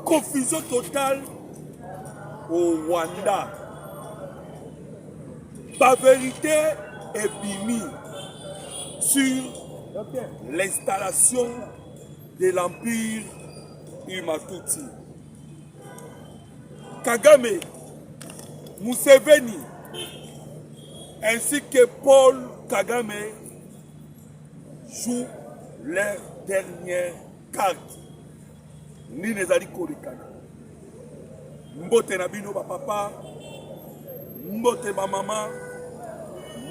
confusion totale au Rwanda. La vérité est bimi sur l'installation de l'Empire Humatutsi. Kagame, Museveni, ainsi que Paul Kagame jouent leur dernière carte. Ni les Aliko-Rikana. Mbote Nabino, papa, Mbote ma maman,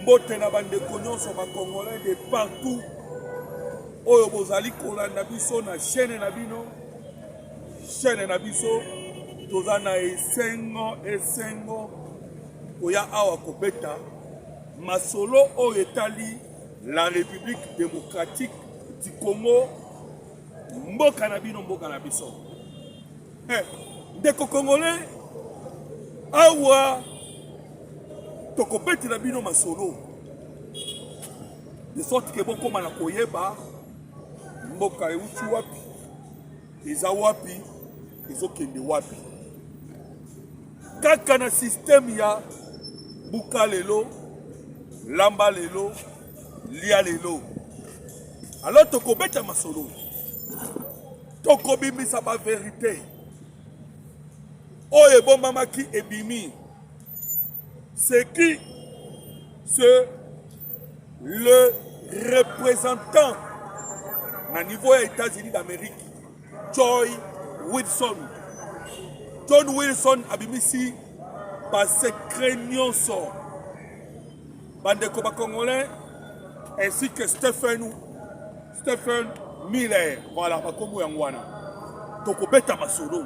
Mbote na bande nyonso ba Congolais de partout. Oyo bozali kolanda biso na chaîne na bino. Chaîne na biso tozana esengo oya awa kobeta masolo oyo etali la République démocratique du Congo. Mboka na bino mboka na biso. Ndeko Congolais awa tokopeti na bino masolo de sorte que bokoma na koyeba mboka euti wapi eza wapi ezokende wapi kaka na système ya buka lelo lamba lelo lia lelo. Alors tokobeta masolo tokobimisa ba vérité oyo ebombamaki ebimi. C'est qui? C'est le représentant au niveau des États-Unis d'Amérique, John Wilson. John Wilson a bimisi par secret nyonso. Bandeko ba Congolais ainsi que Stephen Miller. Voilà, bakomo yangwana. Tokobeta masolo.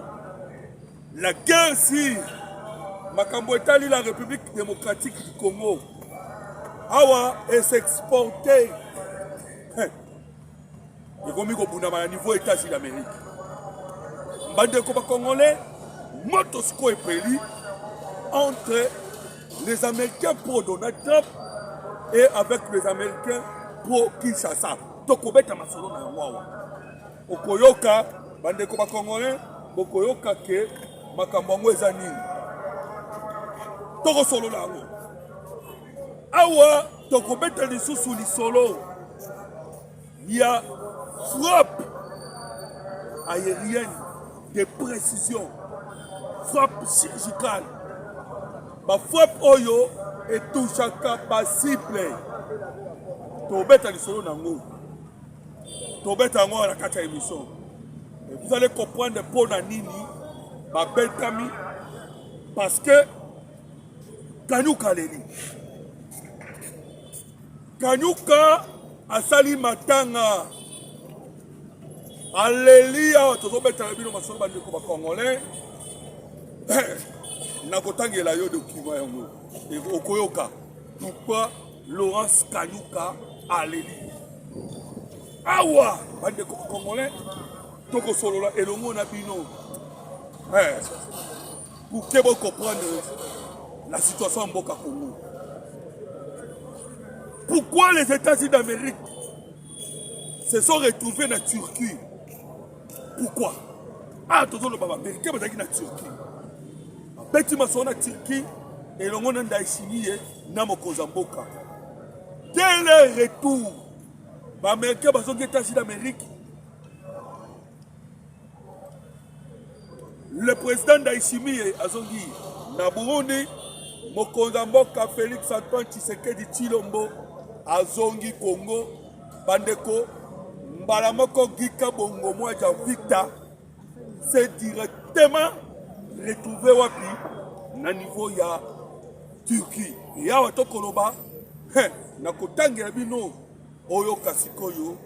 La guerre si Makambo etali la République démocratique du Congo. Awa est exporté. Et comme il y a un niveau États-Unis d'Amérique. Bandeko ba Congolais, motosko est pris entre les Américains pro Donald Trump et avec les Américains pro Kinshasa. Tokobeta masolo na wawa. Okoyoka, bandeko ba Congolais, bokoyoka ke makambo ngo ezanini. Toko solo la ngo. Awa toko beta lisusu li solo. Il y a frappe aérienne de précision. Frappe chirurgicale. Ba frappe oyo et touchaka ba cible. To beta li solo na ngo. To beta ngo na kata émission. Vous allez comprendre pour na nini ba betami parce que Kanyuka leli. Kanyuka asali matanga. Alléluia. Tozobeta bino masolo bandeko ba Congolais. Nakotangela yo document yango. Okoyoka. Pourquoi Laurence Kanyuka alléluia. Awa bandeko ba Congolais. Toko solola elongo na bino. Pour que vous compreniez la situation en Boka Congo. Pourquoi les États-Unis d'Amérique se sont retrouvés en Turquie? Pourquoi? Ah, tout le monde américain va aller en Turquie. Petit maçon en Turquie et l'on a d'aïchini na mokozamboka. Dès le retour, les Américains vont aux États-Unis d'Amérique. Le président d'Aïchimi a dit na Burundi, Mokonzamboka Félix Antoine Tshisekedi Tshilombo azongi Congo bandeko mbalamoko gika bongo moja Victor c'est directement retrouvé wapi na niveau ya Turquie. Ya watokoloba na kotangela bino oyo kasikoyo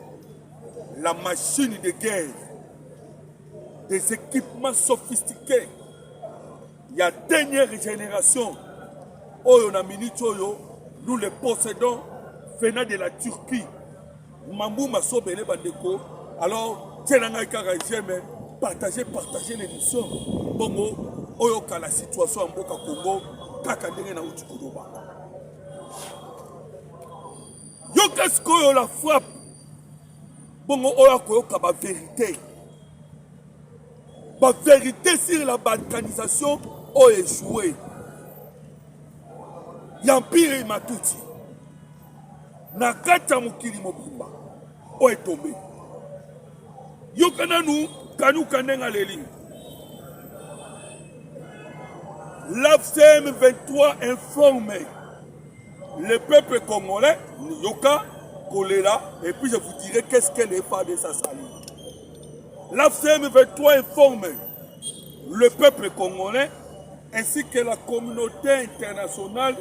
la machine de guerre, des équipements sophistiqués. Il y a dernière génération. Oyo na minute oyo, nous les possédons venant de la Turquie. Mambou Masobele Bandeko. Alors, partagez l'émission. Bongo, oyo ka la situation en Boka Congo, kaka ndenge na uti kudoba. Yo kasko yo la frappe. Bongo oyo koyo ka ba vérité. La vérité sur la balkanisation a échoué. Yampire Matuti. Nakata mukili mobimba. O est tombé. Yokana nous, kanu kanenga leli. L'AFCM 23 informe le peuple congolais, Yoka, Kolela, et puis je vous dirai qu'est-ce qu'elle est pas de sa saline. L'AFCM 23 informe le peuple congolais ainsi que la communauté internationale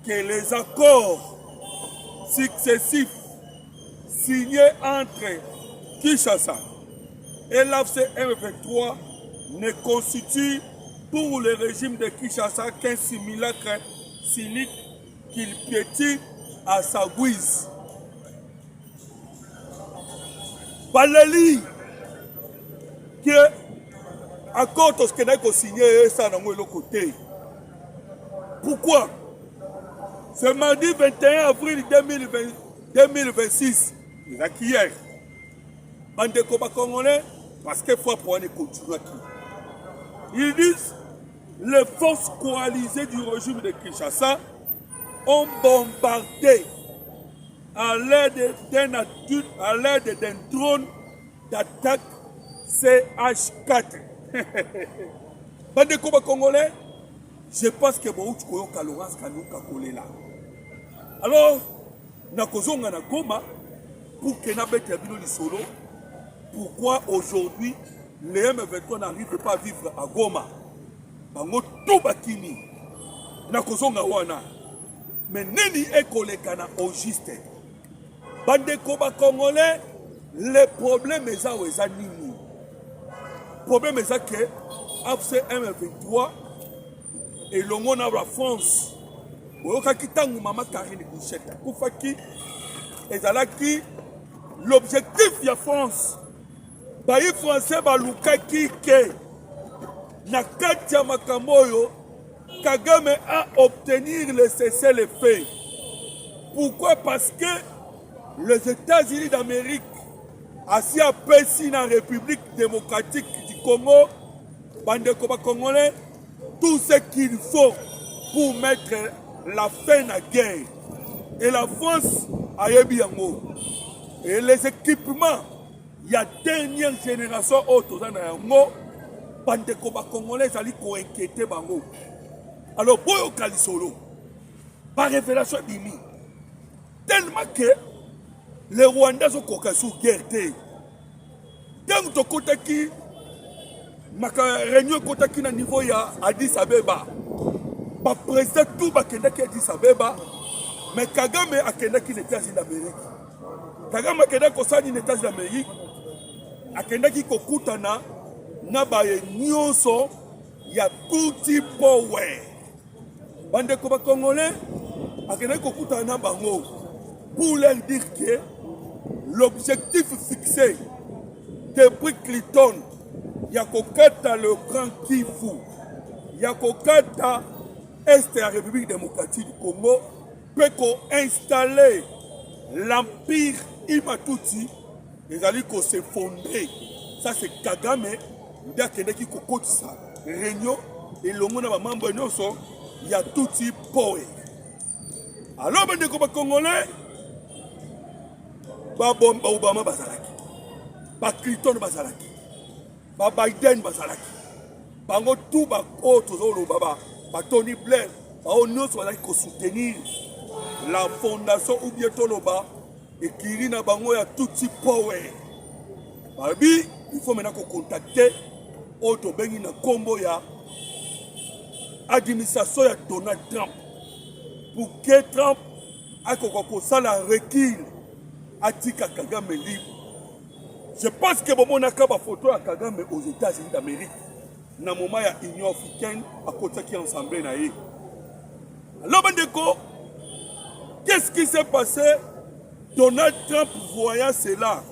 que les accords successifs signés entre Kinshasa et l'AFCM 23 ne constituent pour le régime de Kinshasa qu'un simulacre cynique qu'il piétine à sa guise. Balali que accord ce que n'a signé ça dans le côté. Pourquoi? Ce mardi 21 avril 2026, c'est hier, bande de congolais, parce qu'il faut pouvoir continuer. Ils disent les forces coalisées du régime de Kinshasa ont bombardé à l'aide d'un drone d'attaque CH4. Bande de congolais, je pense que beaucoup de Kalorans sont là. Alors, nous avons na Goma pour que nous ayons solo. Pourquoi aujourd'hui les M23 n'arrivent pas à vivre à Goma? Bango tout bakini. Nous avons wana. Mais nini ekolekana au juste. Bande koba congolais, les problèmes est ça nini. Le problème est que AFC M23 et le monde de la France. L'objectif de la France, les Français balukaki ke na kati ya makamboyo Kagame a obtenir le cessez-le-feu. Pourquoi? Parce que les États-Unis d'Amérique, assis à Pessi dans la République démocratique du Congo, bande congolais, tout ce qu'il faut pour mettre la fin à la guerre. Et la France a yebi yango. Et les équipements, il y a dernière génération autres dans yango, bande congolais ali ko inquiéter bango. Alors boyo kalisolo, par révélation bimi, tellement que les Rwandais sont coqués sous guerre. Tant que côté qui maka réunion côté qui na niveau ya Addis Abeba. Ba président tout ba kenda ki Addis Abeba, mais Kagame a kenda ki les États-Unis d'Amérique. Kagame a kenda ko sani les États-Unis d'Amérique, a kenda ki ko kutana na ba nyonso ya tuti power. Bande ko ba congolais a kenda ko kutana na bango pour leur dire que l'objectif fixé depuis Clinton, Yakokata le Grand Kivu, Yakokata Est de la République démocratique du Congo, peut installer l'empire Imatuti, les alliés qui s'effondrer. Ça c'est Kagame, qui cocote ça. Réunion et le monde a membre il y a tout type power. Alors, les Congolais, Obama Bazalaki, Clinton Bazalaki, Biden Bazalaki, Bango tout Bako Tozolo Baba, Tony Blair, nous sommes soutenir la fondation ou bien Toloba et qui na Bango ya tout type power. Babi, il faut maintenant contacter Auto Bengi na Kombo ya administration ya Donald Trump pour que Trump a un recul à Tika Kagame libre. Je pense que bon a une photo à Kagame aux États-Unis d'Amérique. Dans le moment, il y a l'Union africaine à côté qui est ensemble. Alors, qu'est-ce qui s'est passé? Donald Trump voyant cela.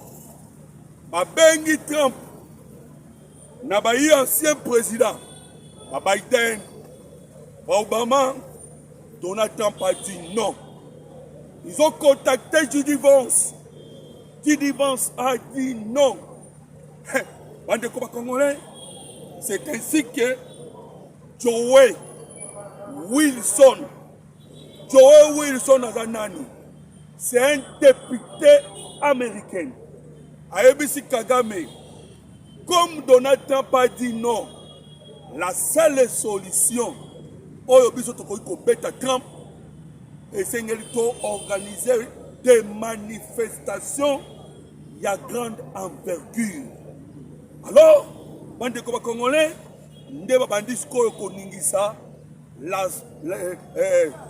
Bengi Trump, ancien président, Biden, Obama, Donald Trump a dit non. Ils ont contacté J.D. Vance. J.D. Vance a dit non. Bande Congolais, C'est ainsi que Joe Wilson Azanani, c'est un député américain. Ayebisi Kagame, comme Donald Trump a dit non, la seule solution, Oyobiso Tokoiko Beta Trump, et c'est organiser des manifestations y a grande envergure. Alors, bande comme Congolais, ndeba bandis ko koningisa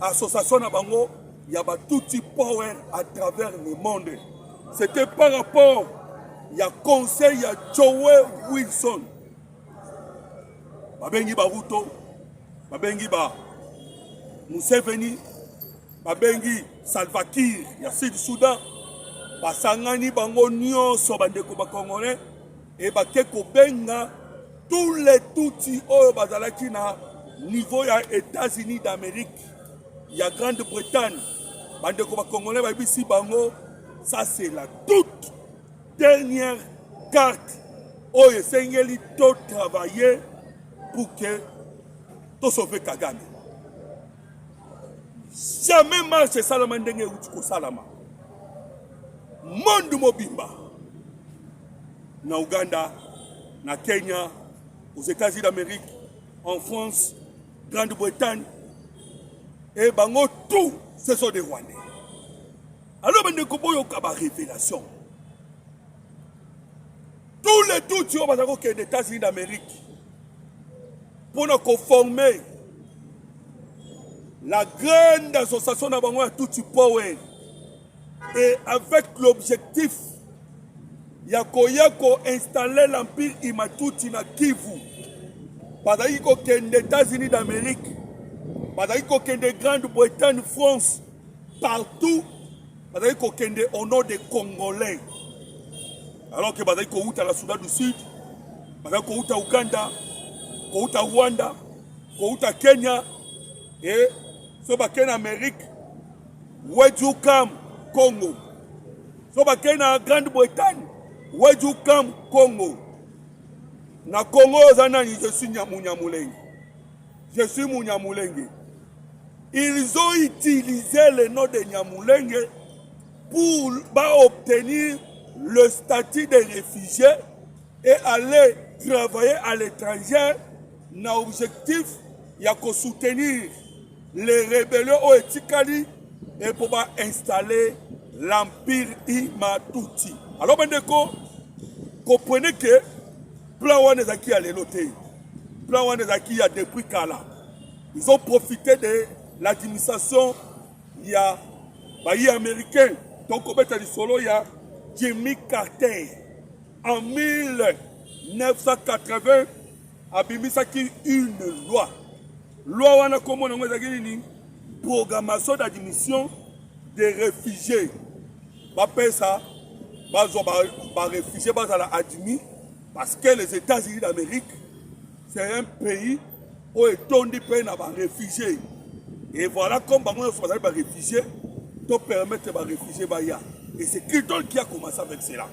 l'association na bango y a tout power à travers le monde. C'était par rapport il y a conseil ya Joe Wilson. Babengi Baruto, babengi ba Museveni, babengi Salva Kiir ya Sud Soudan, basangani bango nyonso bandeko ba Congolais et bakeko benga tous les touti oyo bazalaki na niveau ya États-Unis d'Amérique, il y a Grande-Bretagne, bandeko ba Congolais babisi bango, ça c'est la toute dernière carte oyo esengeli to travailler pour que to sauver Kagame. Jamais marche salama ndenge uti ko salama. Monde mobimba na Uganda, na Kenya, aux États-Unis d'Amérique, en France, Grande-Bretagne, et bango tout, ce sont des Rwandais. Alors, il y a une révélation. Tous les tout, qui sont des États-Unis d'Amérique, pour nous conformer la grande association de tout power, et avec l'objectif Yako installer l'empire Imatuti na Kivu. Bazali ko kende États-Unis d'Amérique, bazali ko kende Grande-Bretagne, France, partout, bazali ko kende au nom des Congolais. Alors que bazali ko uta la Soudan du Sud, bazali ko uta Uganda, ko uta Rwanda, ko uta Kenya, et so ba ken Amérique, where you come Congo. So ba ken Grande-Bretagne, where you come Congo. Na Congo zanani, je suis Munyamulenge. Je suis Munyamulenge. Ils ont utilisé le nom de Nyamulenge pour obtenir le statut de réfugié et aller travailler à l'étranger dans l'objectif de soutenir les rébellions au Etikali et pour installer l'empire Imatuti. Alors, comprenez que plan Wanezaki a l'éloté. Plan Wanezaki a depuis Kala. Ils ont profité de l'administration. Il y a les Américains. Donc, il y a Jimmy Carter. En 1980, Abimisaki une loi. Loi wana komo na ngweza gini programmation d'admission des réfugiés. Bapé ça, ba réfugiés bazala admis parce que les États-Unis d'Amérique c'est un pays où est tondi peine à réfugiés. Et voilà comme bango so bazala ba réfugiés to permettre ba réfugiés baya. Et c'est Clinton qui a commencé avec cela.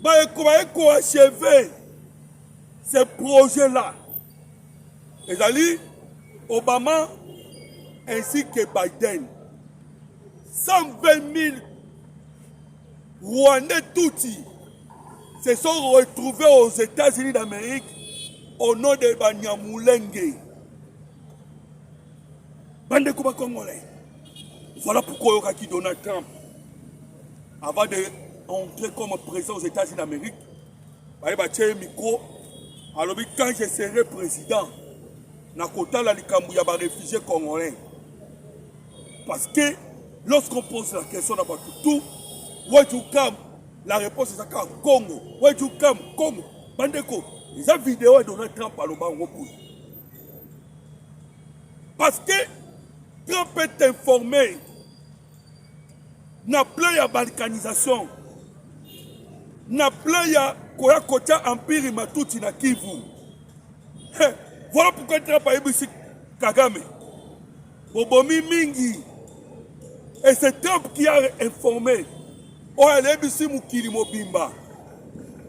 Ba eko achever ce projet là. Et Ali, Obama ainsi que Biden, 120 000 Rwandais touti se sont retrouvés aux États-Unis d'Amérique au nom de Banyamulenge. Bande Kuba Congolais. Voilà pourquoi Donald Trump, avant d'entrer comme président aux États-Unis d'Amérique, il va tirer un micro. Alors, quand je serai président, Nakota la likambu ya ba réfugiés congolais. Parce que lorsqu'on pose la question à Batutu, where you come, la réponse est à Congo. Where you come, Congo. Bandeko, les vidéos de Donald Trump à l'Oban. Parce que Trump est informé. N'a plus de balkanisation. N'a plus de côté empire Imatuti na Kivu. Voilà pourquoi Trump a émis Kagame. Bobomi Mingi. Et c'est Trump qui a informé. Oh, elle a émis Mukili Mobimba.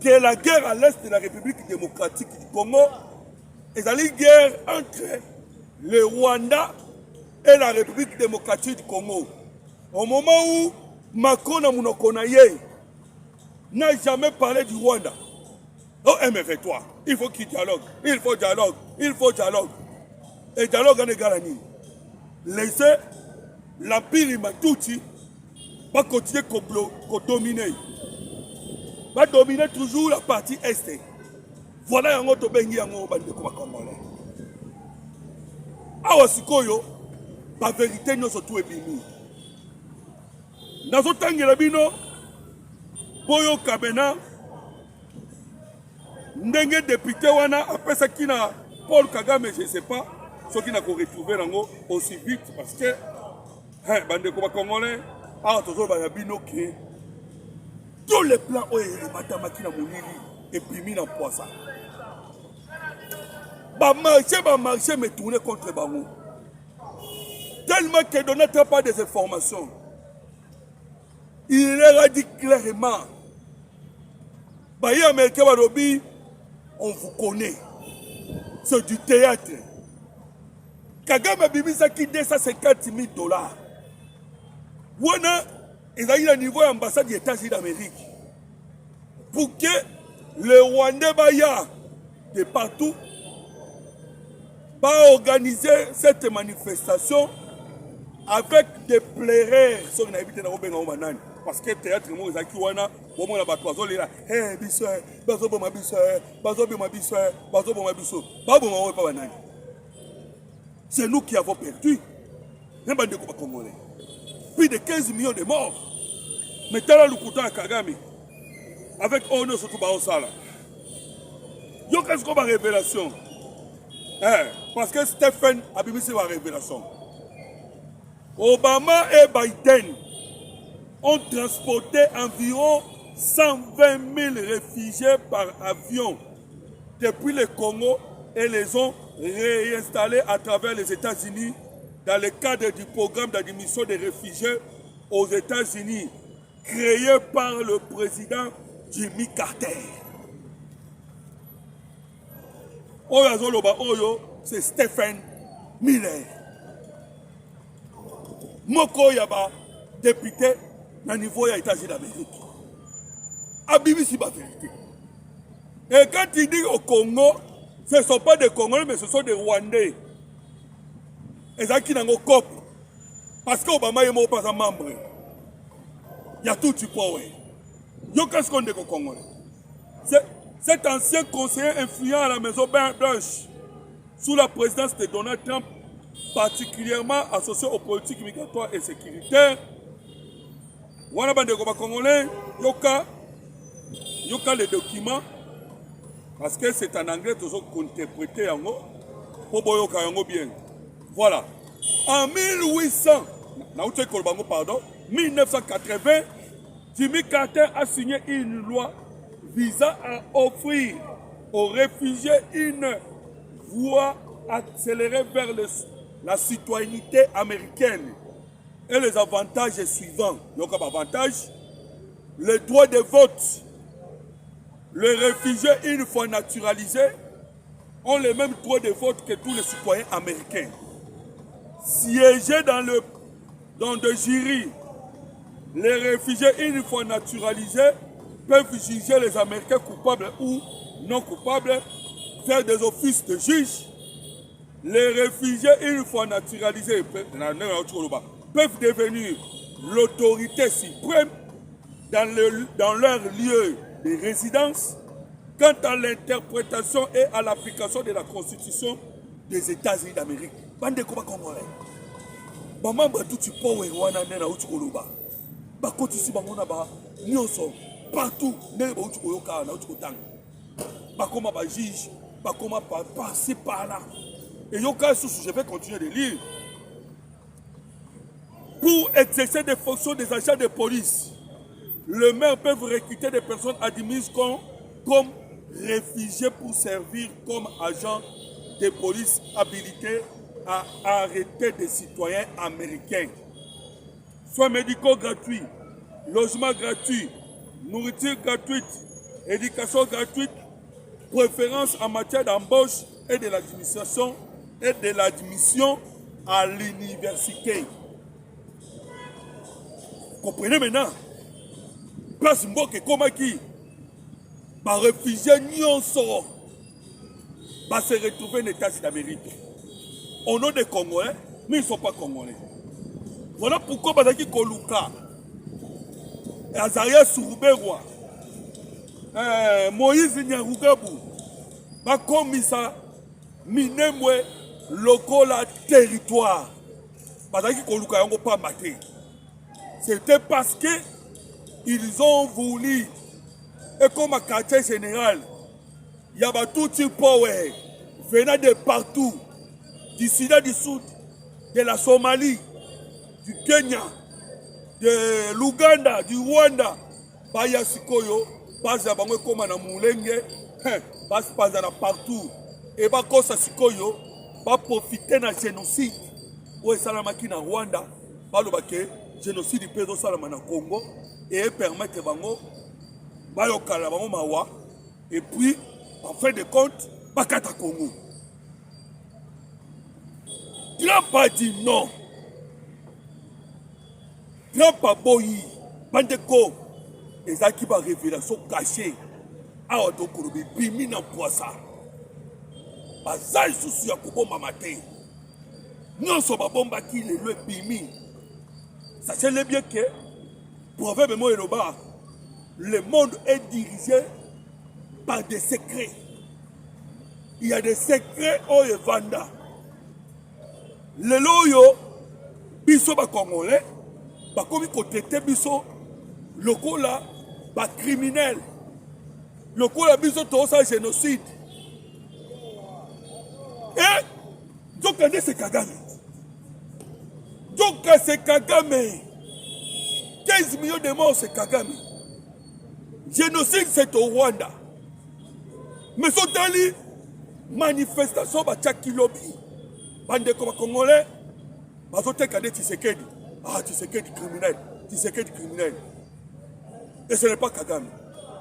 que la guerre à l'est de la République démocratique du Congo est une guerre entre le Rwanda et la République démocratique du Congo. Au moment où Macron n'a jamais parlé du Rwanda. Oh, MF3, il faut qu'il dialogue, il faut dialogue, il faut dialogue. Et dialogue en égalani. Laissez l'Empire Imatouti va continuer à dominer. Va dominer toujours la partie est. Voilà un autre bengi en bande comme congolais. Awa sikoyo, la vérité nous surtout ebimi. Nazo tangela bino, boyo kabena, ndenge député wana après ça qui na Paul Kagame, je ne sais pas, ceux qui n'a qu'à retrouver aussi vite parce que bande comme congolais, awa toujours ba bino qui tous les plans ont été matamaki na monili et puis mis en poisson. Ba marché me tourner contre Bango. Tellement que Donald pas des informations. Il leur a dit clairement. Baye américain Warobi, on vous connaît. C'est du théâtre. Kagame Bibisa qui 250 000 $. Wana, ils ont eu le niveau d'ambassade des États-Unis d'Amérique. Pour que le Rwandais Baya de partout va organiser cette manifestation avec des plaireurs. Parce que le théâtre, c'est nous qui avons perdu. Plus de 15 millions de morts. Mais tel le couteau à Kagame. Avec honneur surtout Baosala. Il y a une révélation. Parce que Stephen a mis la révélation. Obama et Biden ont transporté environ 120 000 réfugiés par avion depuis le Congo et les ont réinstallés à travers les États-Unis dans le cadre du programme d'admission des réfugiés aux États-Unis créé par le président Jimmy Carter. Oyo, c'est Stephen Miller. Moko Yaba, député au niveau des États-Unis d'Amérique. Abibi si la vérité. Et quand il dit au Congo, ce ne sont pas des Congolais, mais ce sont des Rwandais. Et ça qui n'ont pas parce qu'Obama est pas un membre. Il y a tout type de yo qu'est-ce qu'on dit au Congo? Cet ancien conseiller influent à la Maison Blanche sous la présidence de Donald Trump, particulièrement associé aux politiques migratoires et sécuritaires. Wana bande ko congolais yoka les documents parce que c'est en anglais toujours interprété yango pour boyoka yango bien. Voilà. En 1980, Jimmy Carter a signé une loi visant à offrir aux réfugiés une voie accélérée vers la citoyenneté américaine. Et les avantages suivants. Donc, avantage, le droit de vote. Les réfugiés, une fois naturalisés, ont le même droit de vote que tous les citoyens américains. Siéger dans des jurys. Les réfugiés, une fois naturalisés, peuvent juger les Américains coupables ou non coupables, faire des offices de juge. Les réfugiés, une fois naturalisés, peuvent devenir l'autorité suprême dans leur lieu de résidence quant à l'interprétation et à l'application de la Constitution des États-Unis d'Amérique. Bande koba congolais. Ba membre tout tu power wana na utukoloba. Ba kotisi bango na ba nyonso partout ne ba utukoyoka na utukotanga. Ba koma ba juge, ba koma passer par là. Et yoka sous je vais continuer de lire. Pour exercer des fonctions des agents de police, le maire peut recruter des personnes admises comme réfugiés pour servir comme agents de police habilités à arrêter des citoyens américains. Soins médicaux gratuits, logement gratuit, nourriture gratuite éducation gratuite, préférence en matière d'embauche et de l'administration et de l'admission à l'université. Comprenez maintenant? Place Mboke Komaki, les réfugiés nyonso va se retrouver en état d'Amérique. Au nom des Congolais, mais ils ne sont pas Congolais. Voilà pourquoi Bazaki Koluka, Azaria Sourouberwa, Moïse Nyarugabu, Bakomisa, Minemwe, Lokola territoire. Bazaki Koluka Yango pas maté. C'était parce que ils ont voulu, et comme un quartier général, il y a tout type power venant de partout, du Sud, du Sud, de la Somalie, du Kenya, de l'Ouganda, du Rwanda, Baya Sikoyo, Baza Bango comme na Moulenge, Baza na partout, et Bakosa Sikoyo, va profiter d'un génocide, où est Salamaki na Rwanda, Balobake, génocide du Pédo Salama na Congo, et permettre Bango, Bayokala Bango Mawa, et puis, en fin de compte, Bakata Congo. Trump a dit non. Trump a boyi. Bandeko. Et ça qui va révélation cachée. Alors donc, on va bimi dans poisson. Bazal souci à Kobo Mamate. Non, ce n'est pas qui le bimi. Sachez-le bien que, proverbe moi et le monde est dirigé par des secrets. Il y a des secrets au Evanda. Le loyo, biso ba Congolais, ba komi kotete biso, lokola ba criminel. Lokola biso to sa génocide. Et donc c'est Kagame. Donc c'est Kagame. 15 millions de morts c'est Kagame. Génocide c'est au Rwanda. Mais sont allés manifestation ba Tchakilobi. Bande comme Congolais, Bazoteka Tshisekedi. Ah, Tshisekedi criminel. Tshisekedi criminel. Et ce n'est pas Kagame.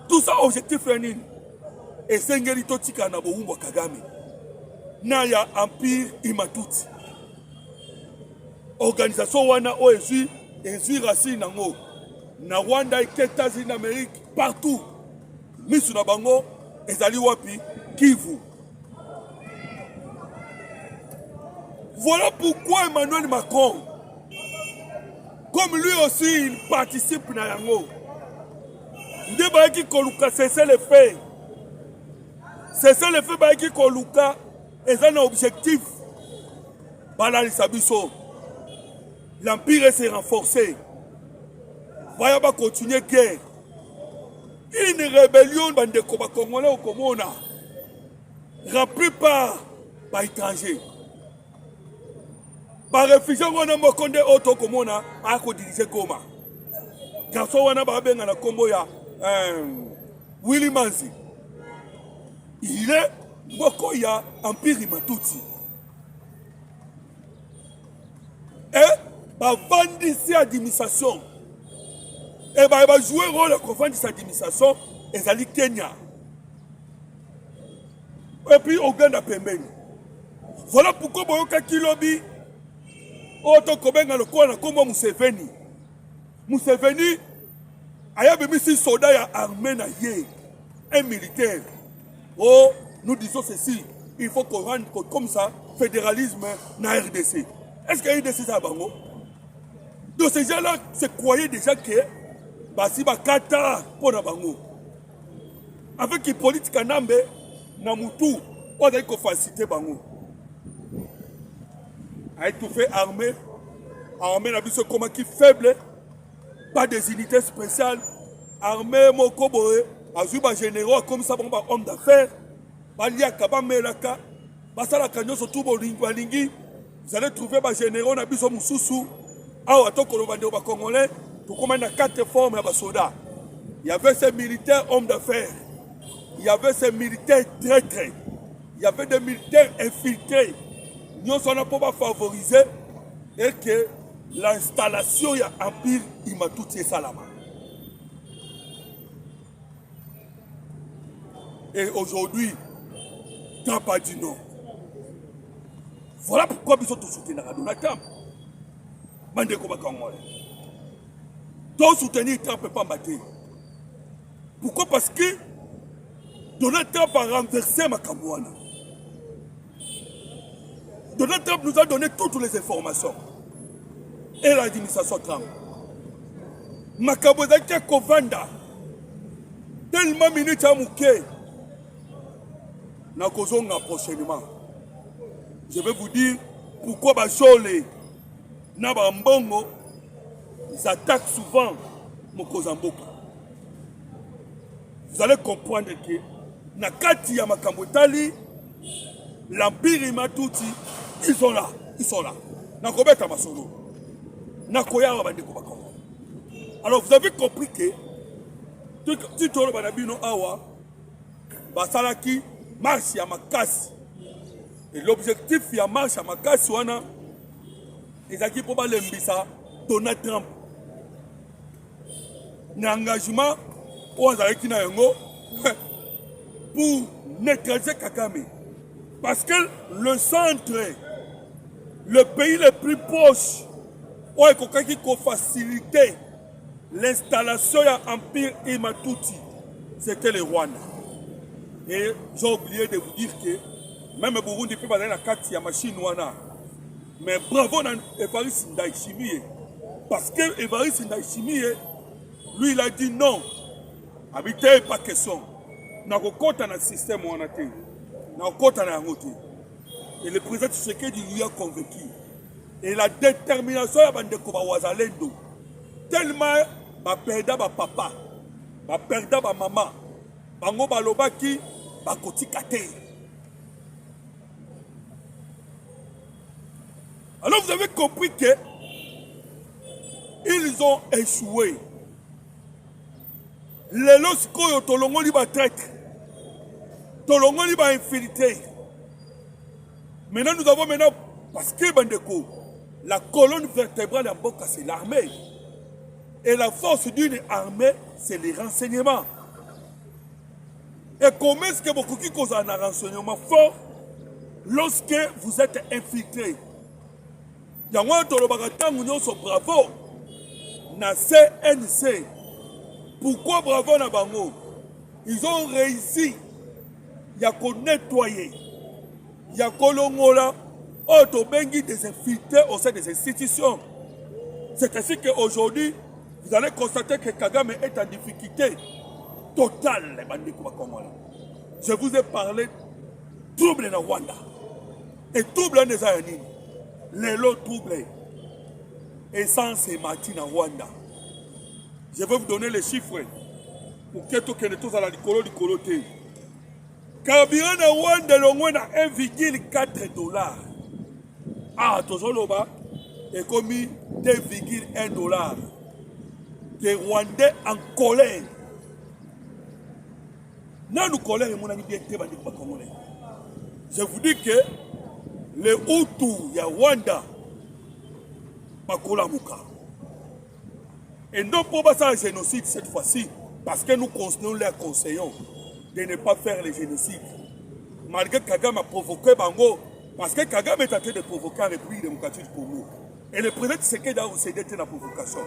Tout ça, objectif est nul. Et Sengeli Totika Naboumbo Kagame. Naya Empire Imatuti. Organisation Wana OSU, Ezui Racine Nango. Na Rwanda et États-Unis d'Amérique, partout. Misu Nabango, Ezali Wapi, Kivu. Voilà pourquoi Emmanuel Macron, comme lui aussi, il participe à Yango. Ndebaki Koluka, c'est ça le fait. C'est ça le fait, Baki Koluka, et c'est un objectif. Balali Sabiso. L'Empire s'est renforcé. Voyons va continuer guerre. Une rébellion dans des Congolais au Comona. Remplie par étrangers. Par réfugiés, on a mokonde auto komona a ko diriger Goma. Garçon wana ba benga na kombo ya Willy Manzi. Il est moko ya Empire Matuti. Et ba vandi si administration. Et ba jouer rôle ko vandi sa administration ezali Kenya. Et puis Ouganda pembeni. Voilà pourquoi boyoka Kilobi Oto Kobenga le quoi na kombo Museveni. Museveni aya bemisi soldat ya armée na ye, un militaire. Oh, nous disons ceci, il faut qu'on rende comme ça fédéralisme na RDC. Est-ce que RDC ça bango? Donc ces gens-là se croyaient déjà que basi bakata pour na bango. Avec qui politique nambe na mutu, on a ko faciliter bango. A étouffé armée n'a vu ce combat qui faible, pas des unités spéciales, armée Mokoboe, Azuba généraux comme ça, bon, homme d'affaires, Balia Kabamelaka, Basala Kanyo surtout Bolingi, vous allez trouver des généraux n'a vu ce Moussoussou, Awato Kolobande au Congolais, pour commander 4 formes à soldats. Il y avait ces militaires hommes d'affaires, il y avait ces militaires traîtres, il y avait des militaires infiltrés. Nous sommes pas favorisés et que l'installation de l'Empire Imatuti Salama. Et aujourd'hui, Trump a dit non. Voilà pourquoi nous sommes soutenir Donald Trump. Donc soutenir Trump ne peut pas battre. Pourquoi? Parce que Donald Trump a renversé Makamouana. Donald Trump nous a donné toutes les informations. Et l'administration Trump. Makabozaki Kovanda. Tellement minute à Mouké. N'a kozonga prochainement. Je vais vous dire pourquoi Bachole na Bambongo ils attaquent souvent Mokozamboka. Vous allez comprendre que Nakati ya Makambotali, l'Empire Matuti, ils sont là. Ils sont là. Nakobeta Masolo. Nakoya Wabandeko Bakongo. Alors vous avez compris que si tu as dit awa, Basalaki marche ya Makasi. Et l'objectif ya marche ya Makasi wana, ils ont dit pour l'embissa Donald Trump. N'engagement pour neutraliser Kagame. Parce que le centre, le pays le plus proche, où il faut faciliter l'installation de l'Empire Imatuti, c'était le Rwanda. Et j'ai oublié de vous dire que même le Burundi peut pas dans la carte, il y a machine Rwanda. Mais bravo à Évariste Ndayishimiye. Parce que Évariste Ndayishimiye, lui il a dit non. Habiter pas question. N'a pas dans le système où on a été. N'a pas dans la route. Et le président Tshisekedi lui a convaincu. Et la détermination de Wazalendo. Tellement ma perda ma papa, ma perda ma maman, bango balobaki bakoti kate. Alors vous avez compris que ils ont échoué. Les lorsqu'ils tolongo li ba traître, tolongo li ba infiltré. Maintenant nous avons parce que bandeko, la colonne vertébrale en Boka c'est l'armée. Et la force d'une armée, c'est les renseignements. Et comment est-ce que beaucoup qui causent un renseignement fort lorsque vous êtes infiltré? Bravo. Na CNC. Pourquoi bravo na bango? Ils ont réussi. Il y a qu'on nettoyer. Il y a qu'on longola. Autobengi des infiltrés au sein des institutions. C'est ainsi qu'aujourd'hui, vous allez constater que Kagame est en difficulté totale. Je vous ai parlé trouble dans Rwanda. Et trouble dans les années. Les lots troublés. Essence et Martin en Rwanda. Je vais vous donner les chiffres. Pour que tout le monde soit du coloté. Carburant en Rwanda, l'on a 1,4 $. Ah, toujours là, et comme 2,1 $. Les Rwandais en colère. Je vous dis que les Hutus, il y a Rwanda, et non pour passer le génocide cette fois-ci, parce que nous conseillons de ne pas faire le génocide. Malgré que Kagame a provoqué Bango, parce que Kagame est en train de provoquer la République démocratique du Congo. Et le président Tshisekedi a cédé la provocation.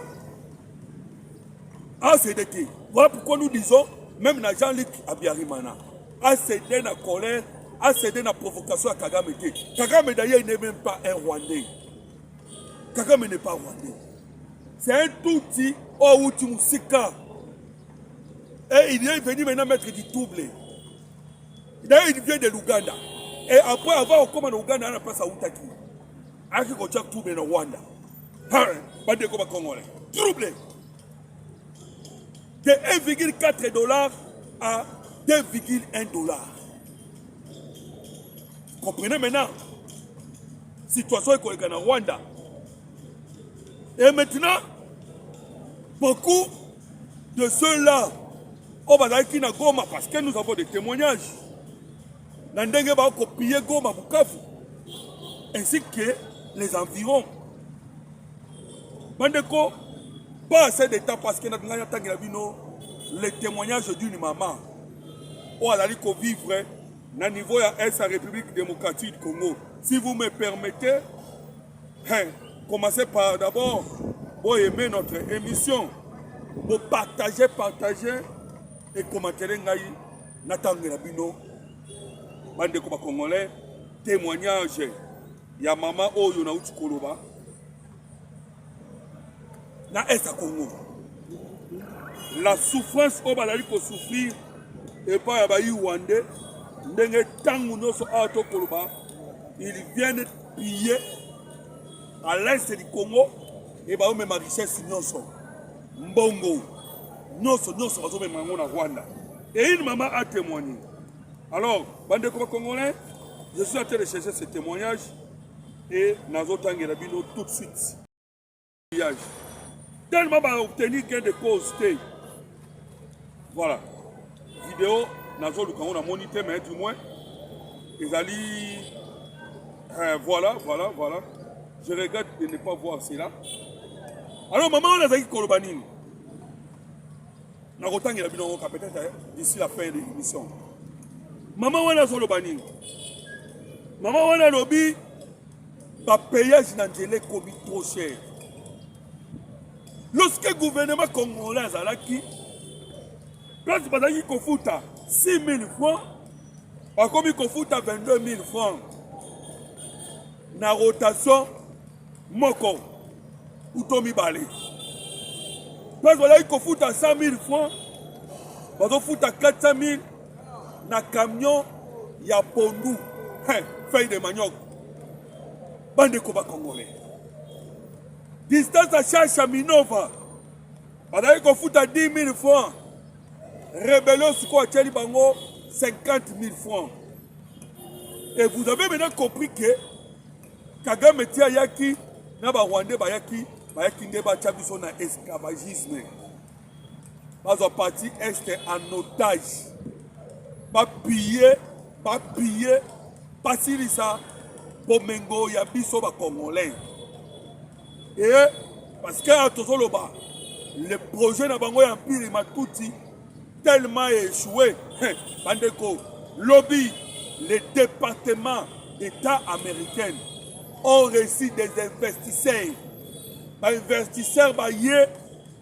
A cédé. Voilà pourquoi nous disons, même Jean-Luc Abiyarimana, a cédé la colère, a cédé la provocation à Kagame. Kagame d'ailleurs n'est même pas un Rwandais. Kagame n'est pas Rwandais. C'est un touti au Outimoussika. Et il est venu maintenant mettre du double. D'ailleurs, il vient de l'Ouganda. Et après avoir commencé l'Ouganda, on a passé à Outaki. Aki ko chak double na Rwanda. Bande ko ba Congolais. Double. De 1,4 $ à 2,1 $. Comprenez maintenant? Situation économique en Rwanda. Et maintenant, beaucoup de ceux-là, on va dire na Goma parce que nous avons des témoignages. Nandenge va copier Goma Bukavu, ainsi que les environs. Bandeko, pas assez de temps parce que nous avons les témoignages d'une maman. on a vivre na niveau ya la République démocratique du Congo. Si vous me permettez, commencez par d'abord pour aimer notre émission, pour partager et commenter ngai natangela bino bande ko ba congolais témoignage ya mama oyo na uti koloba na esa Congo. La souffrance au balali ko souffrir et pas ya ba Rwanda ndenge tangu noso ato koloba, ils viennent piller à l'est du Congo et ba même richesse nyonso mbongo nyonso bazo même mango na Rwanda. Et une maman a témoigné. Alors, bande ko congolais, je suis en train de chercher ce témoignage et nazo tangela bino tout de suite. Tellement va obtenir gain de cause. Voilà. Vidéo nazo lukango na moniteur mais du moins ezali voilà. Je regrette de ne pas voir cela. Alors maman on a zaki kolobanini. Na kotangela bino ka peut-être d'ici la fin de l'émission. Maman on a zolobanini. Maman on a lobby ba payage na njele komi trop cher. Lorsque le gouvernement congolais a l'acquis, place bazaki kofuta 6 000 francs, bakomi kofuta 22 000 francs. Na rotation moko utomi balé. Place bazaki kofuta 100 000 francs, bazofuta 400 000 na camion ya pondu, feuille de manioc. Bande koba congolais. Distance à Chacha Minova. Bazaki kofuta 10 000 francs. Rébellion Siko Tcheli Bango 50 000 francs. Et vous avez maintenant compris que Kagame Tia Yaki, Naba Rwandais Bayaki Ndeba Tchabiso na esclavagisme. Bazo parti est en otage. Pas piller, pas silisa, Bomengo Yabiso ba Congolais. Et parce que le projet na bango ya Empire Matouti tellement échoué, bandeko lobby, les départements d'État américains ont reçu des investisseurs. Les investisseurs baye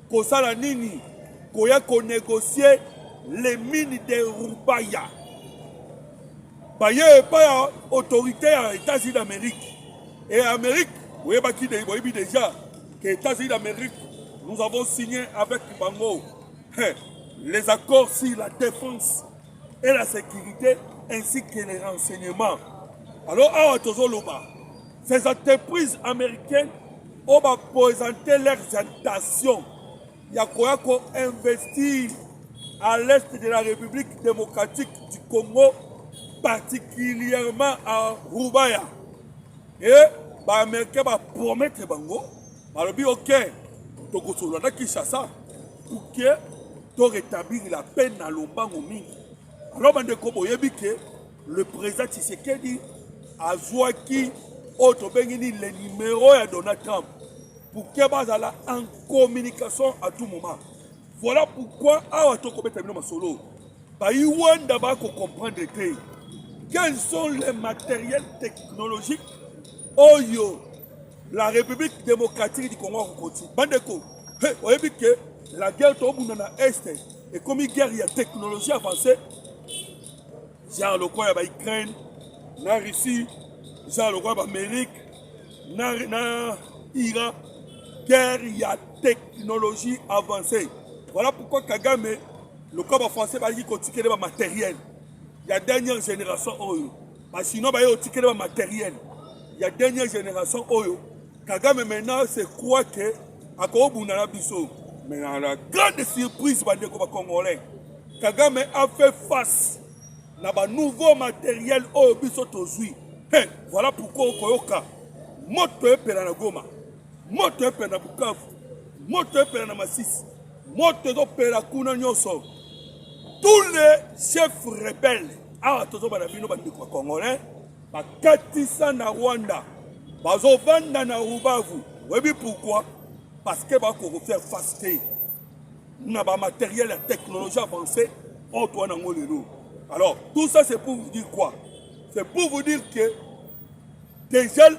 kosala nini koya ko négocier les mines de Rubaya. Baye pas autorité à États-Unis d'Amérique. Et Amérique, vous voyez déjà que les États-Unis d'Amérique, nous avons signé avec Bango les accords sur la défense et la sécurité ainsi que les renseignements. Alors, ces entreprises américaines ont présenté leurs intentions. Il y a quoi investir à l'est de la République démocratique du Congo, particulièrement à Rubaya. Et les Américains promettent Bango, ok, Kinshasa pour que tu rétablir la paix dans l'Ombango Mingi. Alors, le président Tshisekedi a joué le numéro de Donald Trump pour qu'il soit en communication à tout moment. Voilà pourquoi quels sont les matériels technologiques la République démocratique du Congo continue. Bandeko, vous avez vu que la guerre dans l'Est est comme une guerre, il y a technologie avancée. Genre le quoi il y a l'Ukraine, la Russie, genre le quoi il y a l'Amérique, l'Iran. Guerre, il y a technologie avancée. Voilà pourquoi Kagame, le corps français, il continue de matériel. Il y a dernière génération. Sinon, il y a aussi matériel. Il y a dernière génération. Kagame maintenant, c'est quoi que à Kobunana Bisso. Mais dans la grande surprise, Congolais, Kagame a fait face à un nouveau matériel au Bisso Tozui. Voilà pourquoi Okoyoka, moto epela Goma, moto epela Bukavu, moto epela Masisi, moto epela Kuna Nyoso. Tous les chefs rebelles, à Tozobana Bino Congolais, Bakatisa na Rwanda. Bazovanda na Rubavu. Oui, pourquoi? Parce que va faire face na ba matériel et technologie avancée au toi na ngolelo. Alors, tout ça, c'est pour vous dire quoi? C'est pour vous dire que déjà,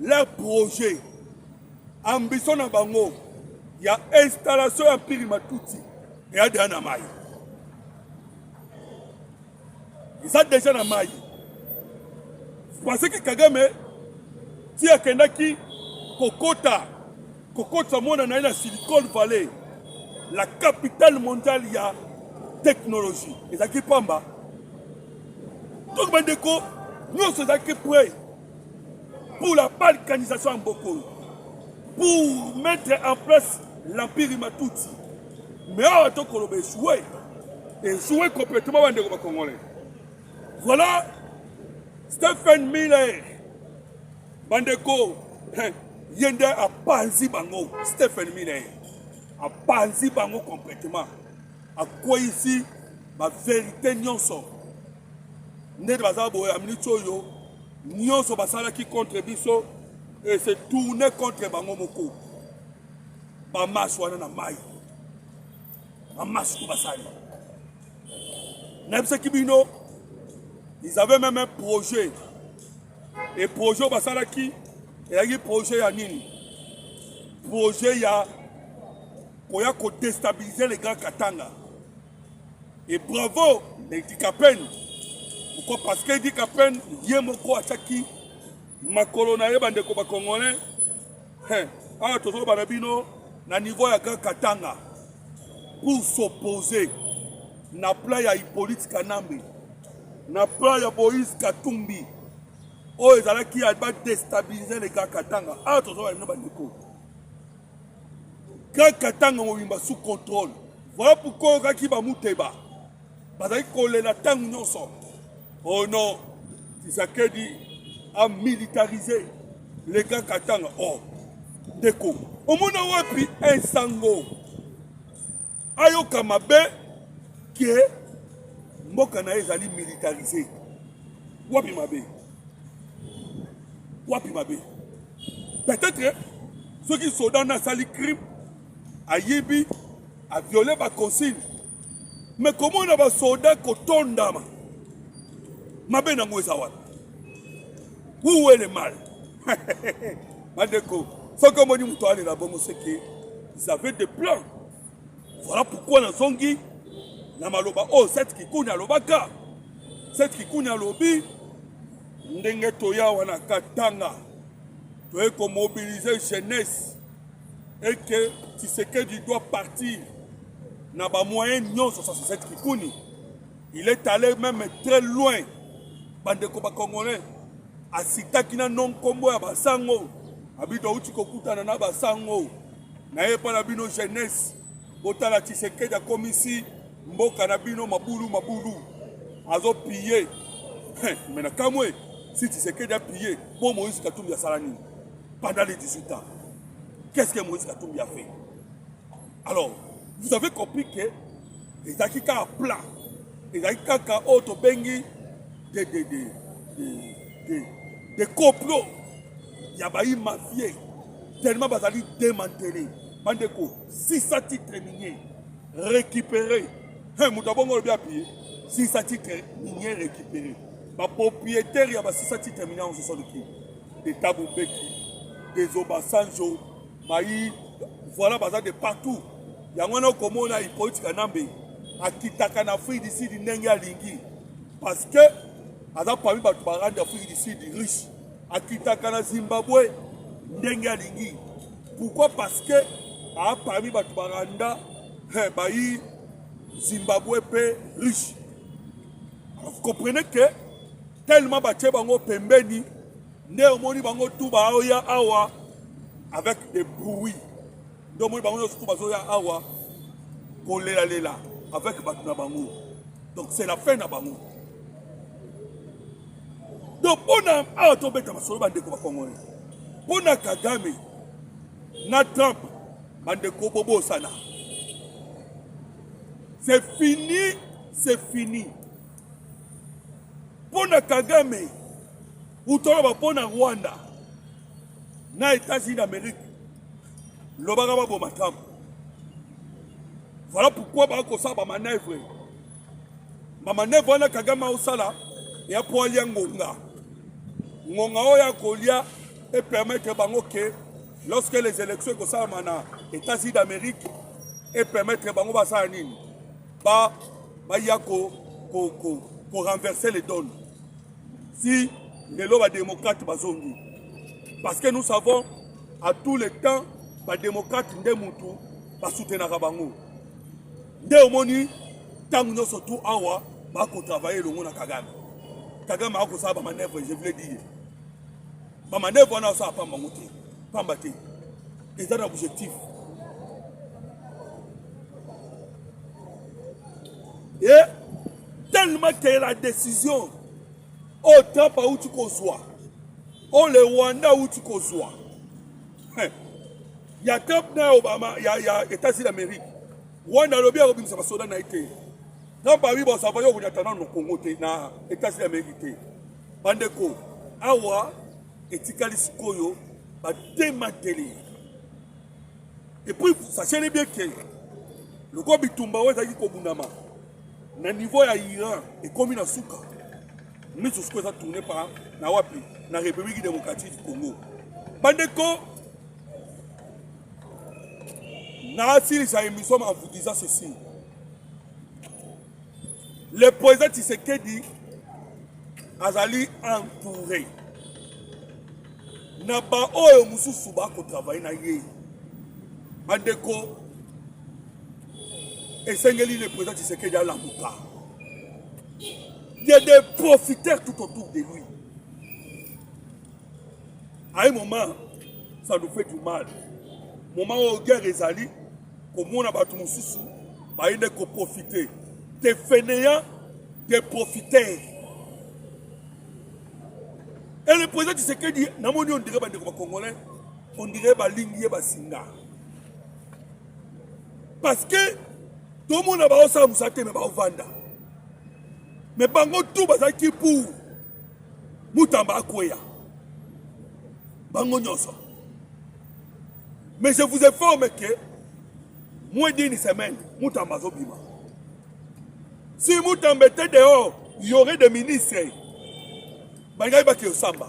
leur projet, ambition na bango, il y a installation en Pirimatuti et à Danamaï. Ils sont déjà dans Maï. Vous pensez que Kagame, si il y a quelqu'un qui Kokota Mona na la Silicon Valley, la capitale mondiale, il y a technologie. Et ça qui pamba. Donc, Bandeko, nous sommes prêts pour la balkanisation en Boko, pour mettre en place l'Empire Matuti. Mais on va échouer. Échouer complètement Bandeko Congolais. Voilà Stephen Miller. Bandeko, Yende a panzi bango. Stephen Miller a panzi bango complètement. À quoi ici, ma vérité nyonso. Ned bazabo ya minitoyo, nyonso basala qui contre biso et se tourner contre bango moko. Ba maswana na mai. Ba masu basali. Nebse kibino, ils avaient même un projet. Et projet basala qui et un projet ya nini? Projet ya koya ko déstabiliser les grands Katanga. Et bravo, les Dikapen. Pourquoi? Parce que Dikapen, Yemoko Achaki, Makolonae Bandeko Bakongolais, ah, toujours Banabino, na niveau ya Grand Katanga, pour s'opposer, na plan ya Hippolyte Kanambe, na plan ya Moïse Katumbi, oh, ils allaient qui a déstabiliser les Grand Katanga, ah, toujours Bandeko. Grand Katanga, on est sous contrôle. Voilà pourquoi Raki Bamouteba. Parce que la tangue non sort. Oh non, Tshisekedi a militarisé les gars Katanga. Oh, déco. Au monde où a pris un sango. Ayo Kamabe qui est Mokana ezali militarisé. Wapi Mabe. Wapi Mabe. Peut-être ceux qui sont dans la salle crime à Yibi a violé ma consigne. Mais comment on a des soldats qui tombent dans ma mabe na ngwe sawa? Où est le mal? Mandeko, ce que moi dit mutuali na bongo c'est que ils avaient des plans. Voilà pourquoi na zongi na maloba oh cette kikunya lobaka. Cette kikunya lobi ndenge toya wana Katanga. Toye ko mobiliser jeunesse et que Tshisekedi doit partir. Na ba moyen nyon sur cette kikuni. Il est allé même très loin. Bandeko ba Congolais. Asita kina non kombo ya basango. Abito uti kokutana na basango. Na yepa na bino jeunesse. Botala Tshisekedi a komisi mboka na bino mabulu. Azo piller. Mais na kamwe si Tshisekedi a pillé, bon Moïse Katumbi a salani pendant les 18 ans. Qu'est-ce que Moïse Katumbi a fait? Alors, vous avez compris que les Akika plan, les Akika auto bengi des complots, il y a des mafieux, tellement basali démantelé. Bandeko, 600 titres miniers récupérés. Moutabongo le bien payé. 600 titres miniers récupérés. Ma propriétaire, il y a 600 titres miniers en ce sont des Taboubeki, des Obasanjo, Maï, voilà, bazar de partout. Il y a un comment on a Hippolyte Kanambe à Kitaka na Afrique d'ici du Nenga Lingi. Parce que, à la parmi de d'Afrique d'ici du riche, à Kitaka na Zimbabwe, Nenga Lingi. Pourquoi? Parce que, à parmi de Baranda, Zimbabwe est riche. Alors, vous comprenez que, tellement de bango pembeni, néomoni bango tout baoya awa, avec des bruits. Donc, c'est la fin de Bango. Donc, pour Kagame, na Trump, c'est fini, c'est fini. Pour Kagame, ou pour Rwanda, na États-Unis d'Amérique. Voilà pourquoi on a manœuvre. bamanevre wana Kagame osala ya po alia ngonga oya kolia et permettre bango que lorsque les élections ekosalama na États-Unis d'Amérique et permettre bango basala nini ya ko renverser les donnes si les démocrates bazongi parce que nous savons à tous les temps les démocrates nde mutu basoutenaka bango nde omoni tangu nyonso surtout awa travailler longo na Kagame akosala bamanevre je voulais dire bamanevre wana osala pamba te eza na objectif et tellement que la décision au Trump auti kozwa o le Rwanda auti kozwa ya Trump na Obama ya États-Unis d'Amérique Rwanda lobi akobimisa basoda na ite Trump abi bosava yo kunyatana no Congo te na États-Unis d'Amérique te bandeko awa etikali sikoyo démantelé. Et puis sachez bien que le quoi bitumba wazaki kobundama na niveau ya Iran et comme na souka mais ce que ça tourné par na wapi na République démocratique du Congo bandeko na si les émissions en vous disant ceci le président Tshisekedi azali entouré na ba oyo mususu ba ko travailler na ye bandeko esengeli le président Tshisekedi à l'amouka. Il y a des profiteurs tout autour de lui. À un moment, ça nous fait du mal. Moment où la guerre est allée, comme on a battu Moussoussou, il n'y a que profiter. Des fainéants, des profiteurs. Et le président Tshisekedi, on dirait que les Congolais, on dirait que les Lingui et Singa. Parce que tout le monde a pas ça, mais pas vendre. Mais bango tout bazaki pour mutamba akoya. Bango nyoso. Mais je vous informe que moins d'une semaine, mutamba zobima. Si mutamba était dehors, il y aurait des ministres. Bangai baki osamba.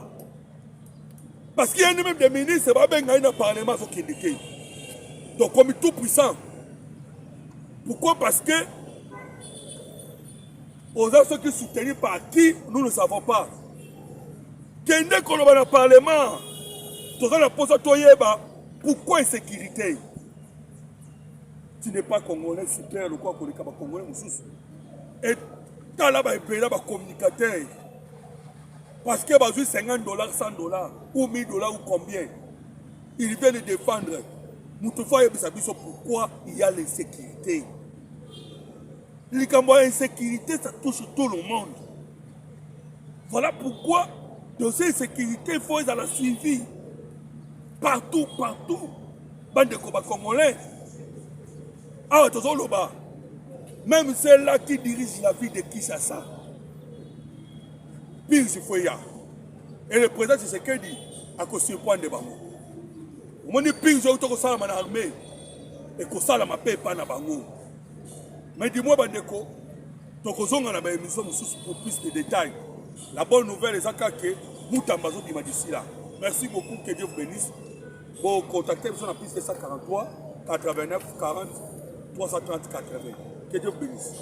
Parce qu'il y a même des ministres, babenga ina parlement zo kindike. Donc comme tout puissant. Pourquoi? Parce que aux ceux qui sont soutenus par qui, nous ne savons pas. Kende Koloba dans le Parlement, pourquoi insécurité? Tu n'es pas Congolais, super, le quoi qu'on est Congolais, et tu as là un communicateur. Parce que tu as 50 $, 100 $, ou 1000 $ ou combien. Ils viennent défendre. Pourquoi il y a l'insécurité? L'insécurité, ça touche tout le monde. Voilà pourquoi de ces insécurités, il faut être à la suivi. Partout, partout. Bande de combat congolais. Ah, même celle-là qui dirige la vie de Kinshasa. Pire, il faut y aller. Et le président Tshisekedi a conçu le point de bango. On dit pire, j'ai autour de ça, ma armée. Et que ça, ma paix, pas na bango. Mais dis-moi, Bandeko, tu as une émission pour plus de détails. La bonne nouvelle est que Moutambazo qui m'a dit là. Merci beaucoup, que Dieu vous bénisse. Vous contactez sur la piste 143 89 40 330 80. Que Dieu vous bénisse.